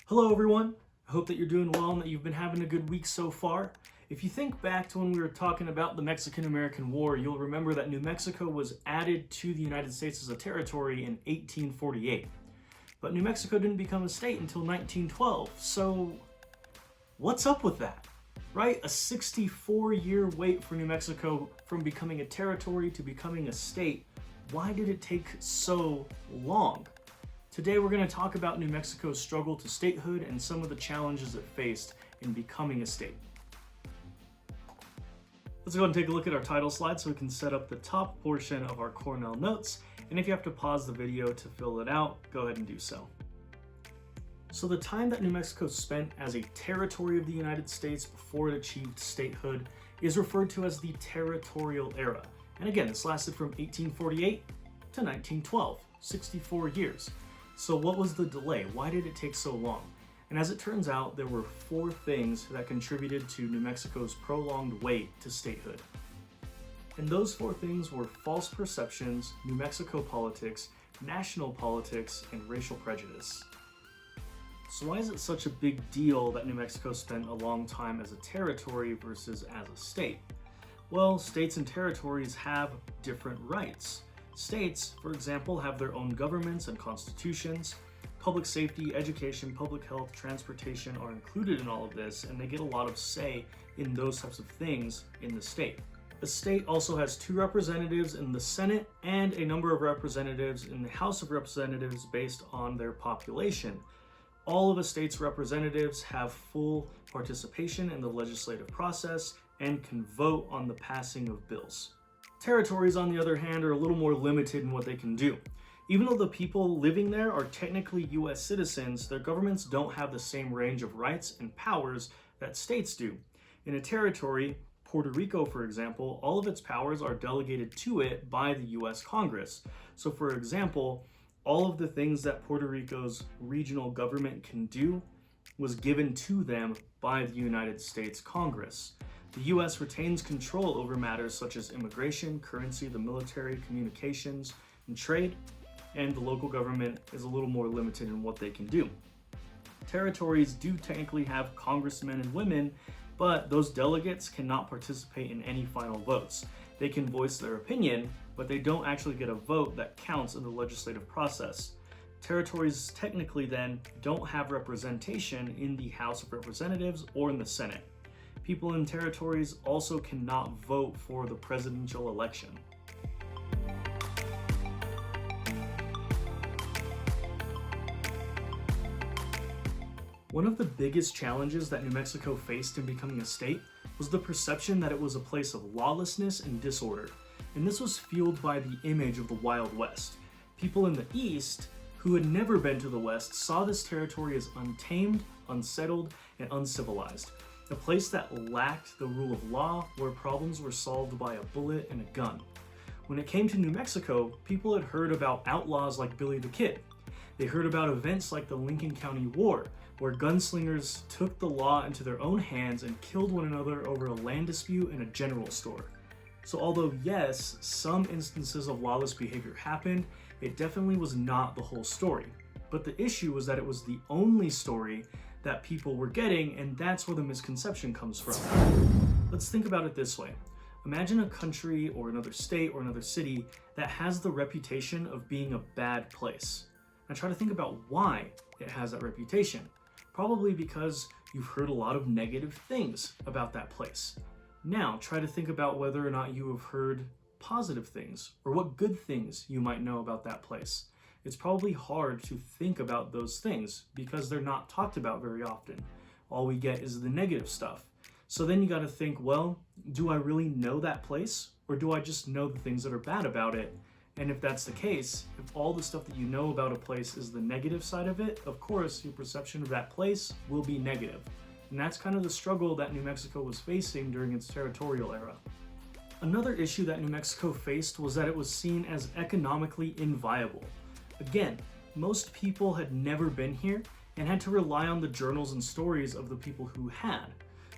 Hello everyone, I hope that you're doing well and that you've been having a good week so far. If you think back to when we were talking about the Mexican-American War, you'll remember that New Mexico was added to the United States as a territory in 1848. But New Mexico didn't become a state until 1912, so what's up with that? Right? A 64-year wait for New Mexico from becoming a territory to becoming a state. Why did it take so long? Today we're going to talk about New Mexico's struggle to statehood and some of the challenges it faced in becoming a state. Let's go ahead and take a look at our title slide so we can set up the top portion of our Cornell notes, and if you have to pause the video to fill it out, go ahead and do so. So the time that New Mexico spent as a territory of the United States before it achieved statehood is referred to as the territorial era. And again, this lasted from 1848 to 1912, 64 years. So what was the delay? Why did it take so long? And as it turns out, there were 4 things that contributed to New Mexico's prolonged wait to statehood. And those 4 things were false perceptions, New Mexico politics, national politics, and racial prejudice. So why is it such a big deal that New Mexico spent a long time as a territory versus as a state? Well, states and territories have different rights. States, for example, have their own governments and constitutions. Public safety, education, public health, transportation are included in all of this, and they get a lot of say in those types of things in the state. A state also has 2 representatives in the Senate and a number of representatives in the House of Representatives based on their population. All of a state's representatives have full participation in the legislative process and can vote on the passing of bills. Territories, on the other hand, are a little more limited in what they can do. Even though the people living there are technically US citizens, their governments don't have the same range of rights and powers that states do. In a territory, Puerto Rico, for example, all of its powers are delegated to it by the US Congress. So for example, all of the things that Puerto Rico's regional government can do was given to them by the United States Congress. The US retains control over matters such as immigration, currency, the military, communications, and trade, and the local government is a little more limited in what they can do. Territories do technically have congressmen and women, but those delegates cannot participate in any final votes. They can voice their opinion, but they don't actually get a vote that counts in the legislative process. Territories technically then don't have representation in the House of Representatives or in the Senate. People in territories also cannot vote for the presidential election. One of the biggest challenges that New Mexico faced in becoming a state was the perception that it was a place of lawlessness and disorder. And this was fueled by the image of the Wild West. People in the East, who had never been to the West, saw this territory as untamed, unsettled, and uncivilized. A place that lacked the rule of law, where problems were solved by a bullet and a gun. When it came to New Mexico, people had heard about outlaws like Billy the Kid. They heard about events like the Lincoln County War, where gunslingers took the law into their own hands and killed one another over a land dispute in a general store. So although yes, some instances of lawless behavior happened, it definitely was not the whole story. But the issue was that it was the only story that people were getting, and that's where the misconception comes from. Let's think about it this way. Imagine a country or another state or another city that has the reputation of being a bad place. Now try to think about why it has that reputation. Probably because you've heard a lot of negative things about that place. Now try to think about whether or not you have heard positive things or what good things you might know about that place. It's probably hard to think about those things because they're not talked about very often. All we get is the negative stuff. So then you got to think, well, do I really know that place, or do I just know the things that are bad about it? And if that's the case, if all the stuff that you know about a place is the negative side of it, of course your perception of that place will be negative. And that's kind of the struggle that New Mexico was facing during its territorial era. Another issue that New Mexico faced was that it was seen as economically inviable. Again, most people had never been here and had to rely on the journals and stories of the people who had.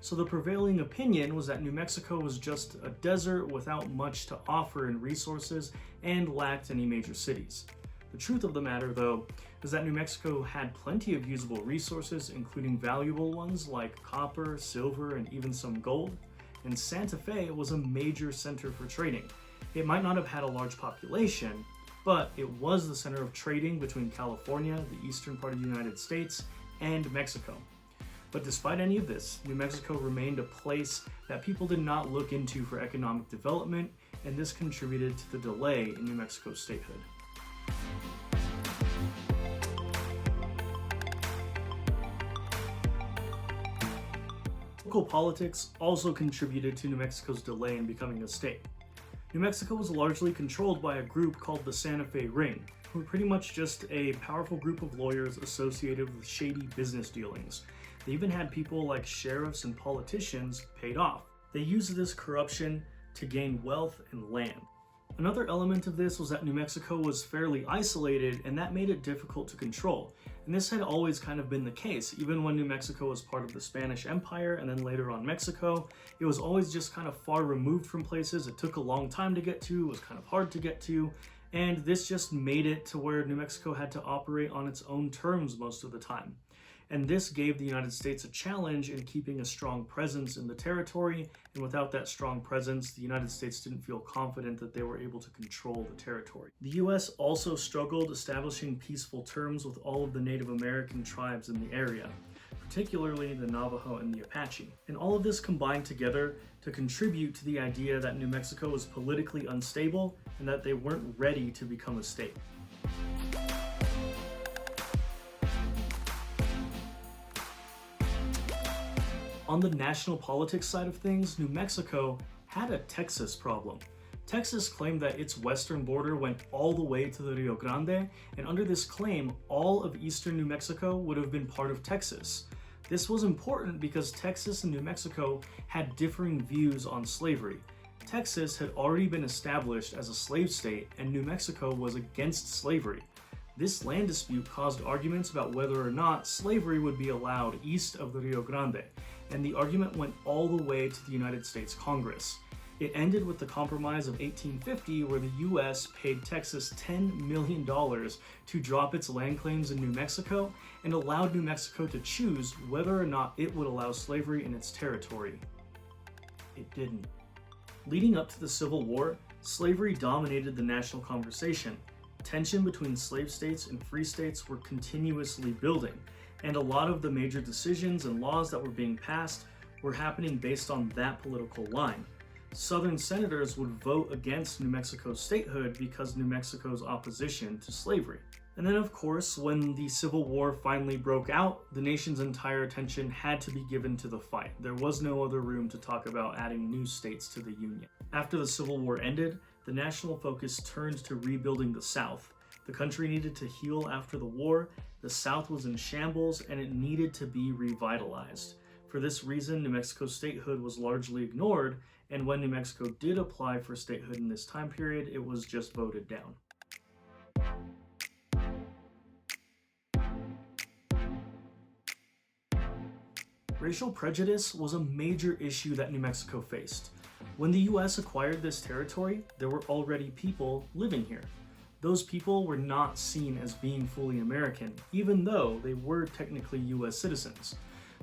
So the prevailing opinion was that New Mexico was just a desert without much to offer in resources and lacked any major cities. The truth of the matter, though, is that New Mexico had plenty of usable resources, including valuable ones like copper, silver, and even some gold, and Santa Fe was a major center for trading. It might not have had a large population, but it was the center of trading between California, the eastern part of the United States, and Mexico. But despite any of this, New Mexico remained a place that people did not look into for economic development, and this contributed to the delay in New Mexico's statehood. Local politics also contributed to New Mexico's delay in becoming a state. New Mexico was largely controlled by a group called the Santa Fe Ring, who were pretty much just a powerful group of lawyers associated with shady business dealings. They even had people like sheriffs and politicians paid off. They used this corruption to gain wealth and land. Another element of this was that New Mexico was fairly isolated, and that made it difficult to control. And this had always kind of been the case. Even when New Mexico was part of the Spanish Empire and then later on Mexico, it was always just kind of far removed from places. It took a long time to get to, it was kind of hard to get to, and this just made it to where New Mexico had to operate on its own terms most of the time. And this gave the United States a challenge in keeping a strong presence in the territory, and without that strong presence, the United States didn't feel confident that they were able to control the territory. The US also struggled establishing peaceful terms with all of the Native American tribes in the area, particularly the Navajo and the Apache. And all of this combined together to contribute to the idea that New Mexico was politically unstable and that they weren't ready to become a state. On the national politics side of things, New Mexico had a Texas problem. Texas claimed that its western border went all the way to the Rio Grande, and under this claim, all of eastern New Mexico would have been part of Texas. This was important because Texas and New Mexico had differing views on slavery. Texas had already been established as a slave state, and New Mexico was against slavery. This land dispute caused arguments about whether or not slavery would be allowed east of the Rio Grande, and the argument went all the way to the United States Congress. It ended with the Compromise of 1850, where the US paid Texas $10 million to drop its land claims in New Mexico and allowed New Mexico to choose whether or not it would allow slavery in its territory. It didn't. Leading up to the Civil War, slavery dominated the national conversation. Tension between slave states and free states were continuously building, and a lot of the major decisions and laws that were being passed were happening based on that political line. Southern senators would vote against New Mexico's statehood because New Mexico's opposition to slavery. And then, of course, when the Civil War finally broke out, the nation's entire attention had to be given to the fight. There was no other room to talk about adding new states to the Union. After the Civil War ended, the national focus turned to rebuilding the South. The country needed to heal after the war, the South was in shambles, and it needed to be revitalized. For this reason, New Mexico's statehood was largely ignored, and when New Mexico did apply for statehood in this time period, it was just voted down. Racial prejudice was a major issue that New Mexico faced. When the US acquired this territory, there were already people living here. Those people were not seen as being fully American, even though they were technically US citizens.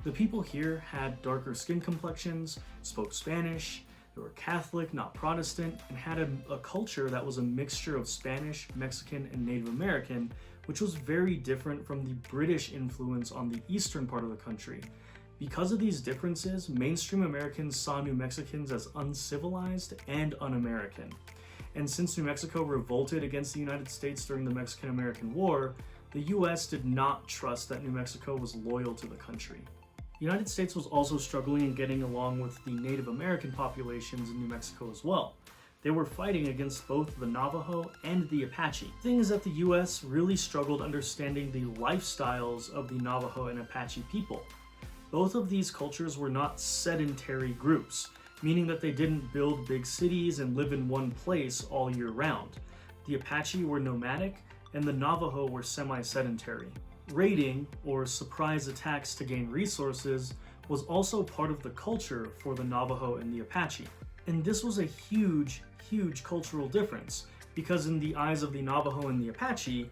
The people here had darker skin complexions, spoke Spanish, they were Catholic, not Protestant, and had a culture that was a mixture of Spanish, Mexican, and Native American, which was very different from the British influence on the eastern part of the country. Because of these differences, mainstream Americans saw New Mexicans as uncivilized and un-American. And since New Mexico revolted against the United States during the Mexican-American War, the US did not trust that New Mexico was loyal to the country. The United States was also struggling in getting along with the Native American populations in New Mexico as well. They were fighting against both the Navajo and the Apache. The thing is that the US really struggled understanding the lifestyles of the Navajo and Apache people. Both of these cultures were not sedentary groups, meaning that they didn't build big cities and live in one place all year round. The Apache were nomadic, and the Navajo were semi-sedentary. Raiding, or surprise attacks to gain resources, was also part of the culture for the Navajo and the Apache. And this was a huge cultural difference. because in the eyes of the Navajo and the Apache,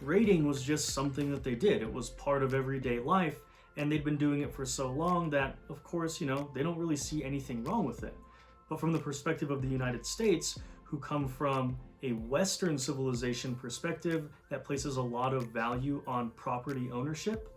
raiding was just something that they did. It was part of everyday life, and they'd been doing it for so long that, of course, they don't really see anything wrong with it. But from the perspective of the United States, who come from a Western civilization perspective that places a lot of value on property ownership,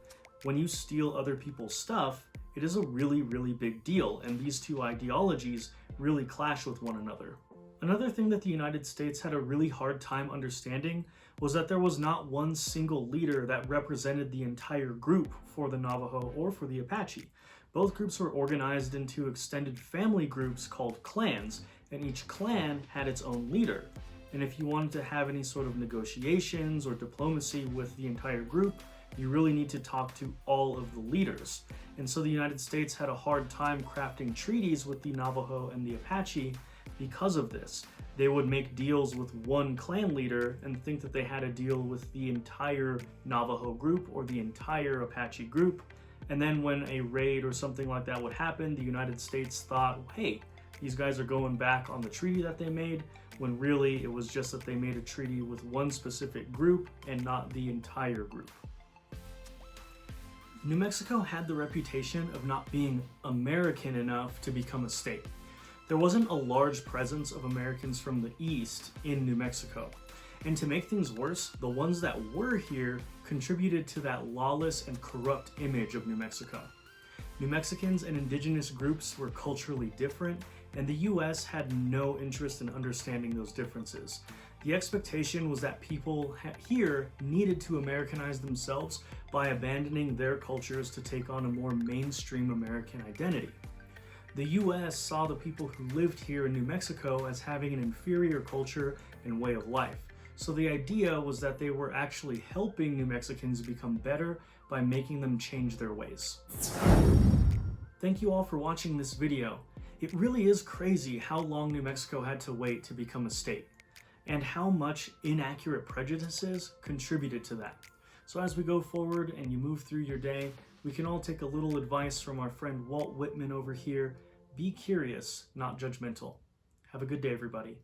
when you steal other people's stuff, it is a really, really big deal, and these two ideologies really clash with one another. Another thing that the United States had a really hard time understanding was that there was not one single leader that represented the entire group for the Navajo or for the Apache. Both groups were organized into extended family groups called clans, and each clan had its own leader. And if you wanted to have any sort of negotiations or diplomacy with the entire group, you really need to talk to all of the leaders. And so the United States had a hard time crafting treaties with the Navajo and the Apache because of this. They would make deals with one clan leader and think that they had a deal with the entire Navajo group or the entire Apache group. And then when a raid or something like that would happen, the United States thought, hey, these guys are going back on the treaty that they made, when really it was just that they made a treaty with one specific group and not the entire group. New Mexico had the reputation of not being American enough to become a state. There wasn't a large presence of Americans from the East in New Mexico. And to make things worse, the ones that were here contributed to that lawless and corrupt image of New Mexico. New Mexicans and indigenous groups were culturally different, and the US had no interest in understanding those differences. The expectation was that people here needed to Americanize themselves by abandoning their cultures to take on a more mainstream American identity. The US saw the people who lived here in New Mexico as having an inferior culture and way of life. So the idea was that they were actually helping New Mexicans become better by making them change their ways. Thank you all for watching this video. It really is crazy how long New Mexico had to wait to become a state, and how much inaccurate prejudices contributed to that. So as we go forward and you move through your day, we can all take a little advice from our friend Walt Whitman over here. Be curious, not judgmental. Have a good day, everybody.